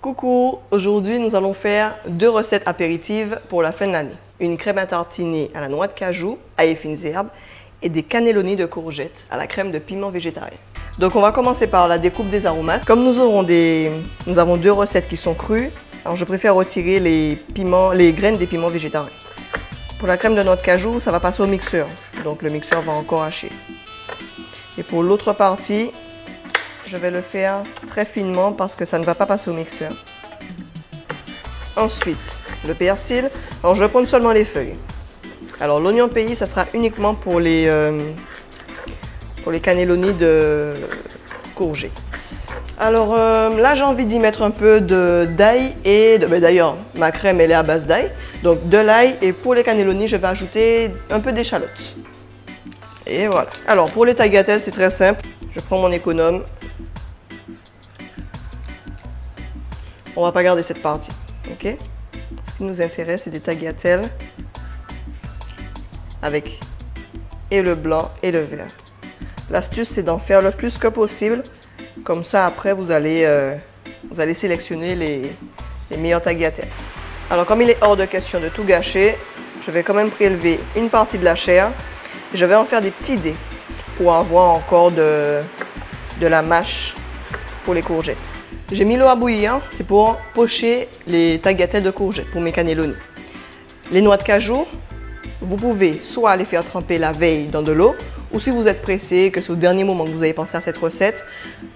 Coucou, aujourd'hui nous allons faire deux recettes apéritives pour la fin de l'année. Une crème à tartiner à la noix de cajou, ail et fines herbes et des cannelloni de courgettes à la crème de piment végétarien. Donc on va commencer par la découpe des aromates. Comme nous avons deux recettes qui sont crues, alors je préfère retirer les graines des piments végétariens. Pour la crème de noix de cajou, ça va passer au mixeur, donc le mixeur va encore hacher. Et pour l'autre partie, je vais le faire très finement parce que ça ne va pas passer au mixeur. Ensuite, le persil. Alors, je vais prendre seulement les feuilles. Alors, l'oignon pays, ça sera uniquement pour les cannelloni de courgettes. Alors, là, j'ai envie d'y mettre un peu d'ail et d'ailleurs, ma crème, elle est à base d'ail. Donc, de l'ail et pour les cannelloni, je vais ajouter un peu d'échalote. Et voilà. Alors, pour les tagliatelles, c'est très simple. Je prends mon économe. On va pas garder cette partie, ok? Ce qui nous intéresse, c'est des tagliatelles avec et le blanc et le vert. L'astuce, c'est d'en faire le plus que possible. Comme ça, après, vous allez sélectionner les meilleures tagliatelles. Alors, comme il est hors de question de tout gâcher, je vais quand même prélever une partie de la chair. Et je vais en faire des petits dés pour avoir encore de la mâche pour les courgettes. J'ai mis l'eau à bouillir, c'est pour pocher les tagliatelles de courgettes, pour mes cannelloni. Les noix de cajou, vous pouvez soit les faire tremper la veille dans de l'eau, ou si vous êtes pressé, que c'est au dernier moment que vous avez pensé à cette recette,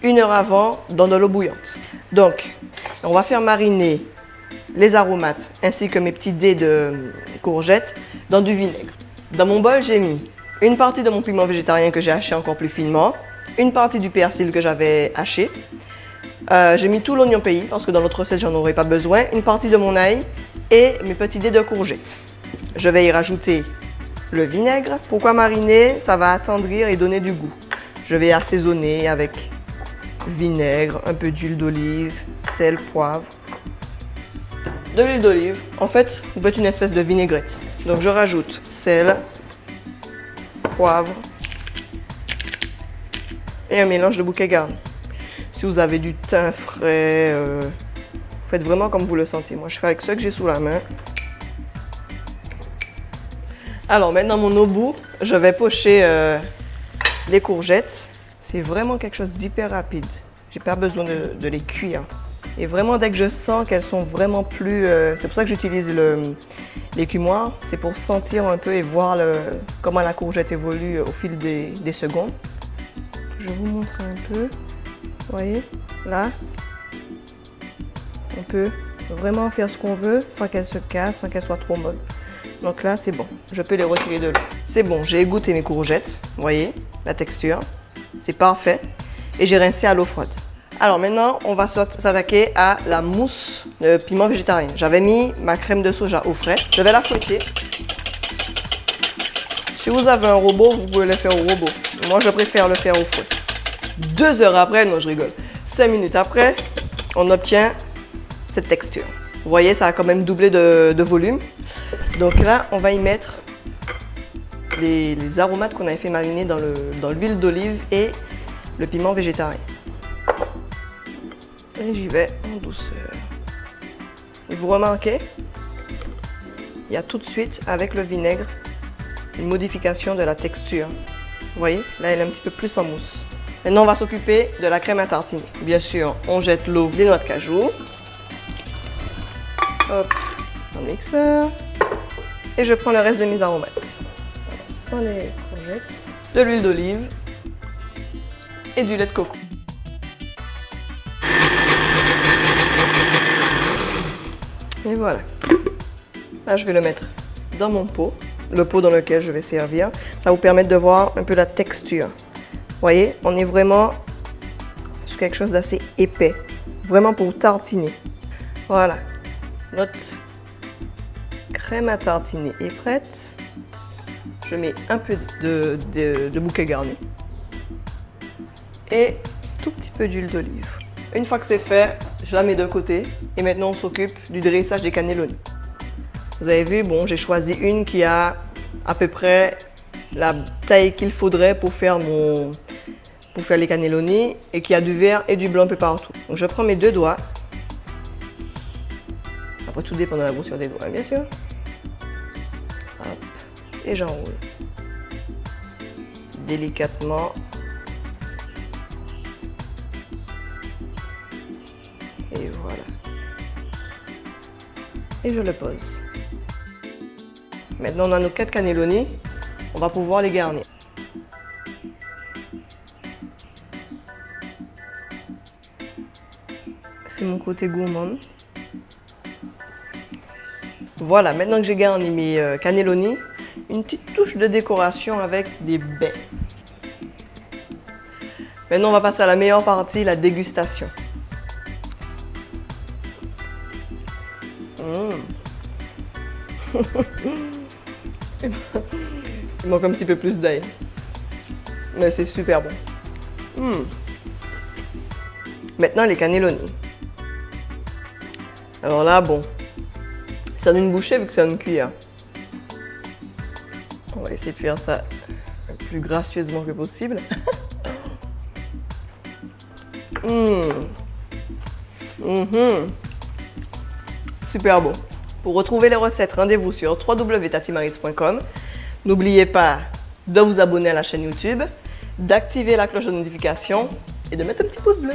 1 heure avant dans de l'eau bouillante. Donc, on va faire mariner les aromates ainsi que mes petits dés de courgettes dans du vinaigre. Dans mon bol, j'ai mis une partie de mon piment végétarien que j'ai haché encore plus finement, une partie du persil que j'avais haché. J'ai mis tout l'oignon pays parce que dans l'autre recette, j'en aurais pas besoin. Une partie de mon ail et mes petits dés de courgettes. Je vais y rajouter le vinaigre. Pourquoi mariner? Ça va attendrir et donner du goût. Je vais assaisonner avec vinaigre, un peu d'huile d'olive, sel, poivre. De l'huile d'olive. En fait, vous faites une espèce de vinaigrette. Donc je rajoute sel, poivre et un mélange de bouquet garni. Si vous avez du thym frais, faites vraiment comme vous le sentez. Moi, je fais avec ce que j'ai sous la main. Alors, maintenant, mon obus, je vais pocher les courgettes. C'est vraiment quelque chose d'hyper rapide. J'ai pas besoin de les cuire. Et vraiment, dès que je sens qu'elles sont vraiment plus... c'est pour ça que j'utilise l'écumoire. C'est pour sentir un peu et voir comment la courgette évolue au fil des secondes. Je vous montre un peu. Vous voyez, là, on peut vraiment faire ce qu'on veut sans qu'elle se casse, sans qu'elle soit trop molle. Donc là, c'est bon. Je peux les retirer de l'eau. C'est bon, j'ai égoutter mes courgettes. Vous voyez, la texture. C'est parfait. Et j'ai rincé à l'eau froide. Alors maintenant, on va s'attaquer à la mousse de piment végétarien. J'avais mis ma crème de soja au frais. Je vais la fouetter. Si vous avez un robot, vous pouvez le faire au robot. Moi, je préfère le faire au fouet. 2 heures après, non je rigole, 5 minutes après, on obtient cette texture. Vous voyez, ça a quand même doublé de volume. Donc là, on va y mettre les aromates qu'on avait fait mariner dans l'huile d'olive et le piment végétarien. Et j'y vais en douceur. Et vous remarquez, il y a tout de suite, avec le vinaigre, une modification de la texture. Vous voyez, là, elle est un petit peu plus en mousse. Maintenant, on va s'occuper de la crème à tartiner. Bien sûr, on jette l'eau des noix de cajou. Hop, dans le mixeur. Et je prends le reste de mes aromates. Sans les courgettes, de l'huile d'olive et du lait de coco. Et voilà. Là, je vais le mettre dans mon pot, le pot dans lequel je vais servir. Ça va vous permettre de voir un peu la texture. Vous voyez, on est vraiment sur quelque chose d'assez épais. Vraiment pour tartiner. Voilà. Notre crème à tartiner est prête. Je mets un peu de bouquet garni. Et tout petit peu d'huile d'olive. Une fois que c'est fait, je la mets de côté. Et maintenant, on s'occupe du dressage des cannelloni. Vous avez vu, bon, j'ai choisi une qui a à peu près la taille qu'il faudrait pour faire les cannelloni et qui a du vert et du blanc un peu partout. Donc je prends mes 2 doigts Après, tout dépend de la grosseur des doigts, bien sûr. Hop, et j'enroule. Délicatement. Et voilà. Et je le pose. Maintenant, on a nos 4 cannelloni. On va pouvoir les garnir. C'est mon côté gourmand. Voilà, maintenant que j'ai garni mes cannelloni, une petite touche de décoration avec des baies. Maintenant, on va passer à la meilleure partie, la dégustation. Il manque un petit peu plus d'ail. Mais c'est super bon. Maintenant, les cannelloni. Alors là, bon, c'est en une bouchée vu que c'est en une cuillère. On va essayer de faire ça le plus gracieusement que possible. Super bon. Pour retrouver les recettes, rendez-vous sur www.tatimaris.com. N'oubliez pas de vous abonner à la chaîne YouTube, d'activer la cloche de notification et de mettre un petit pouce bleu.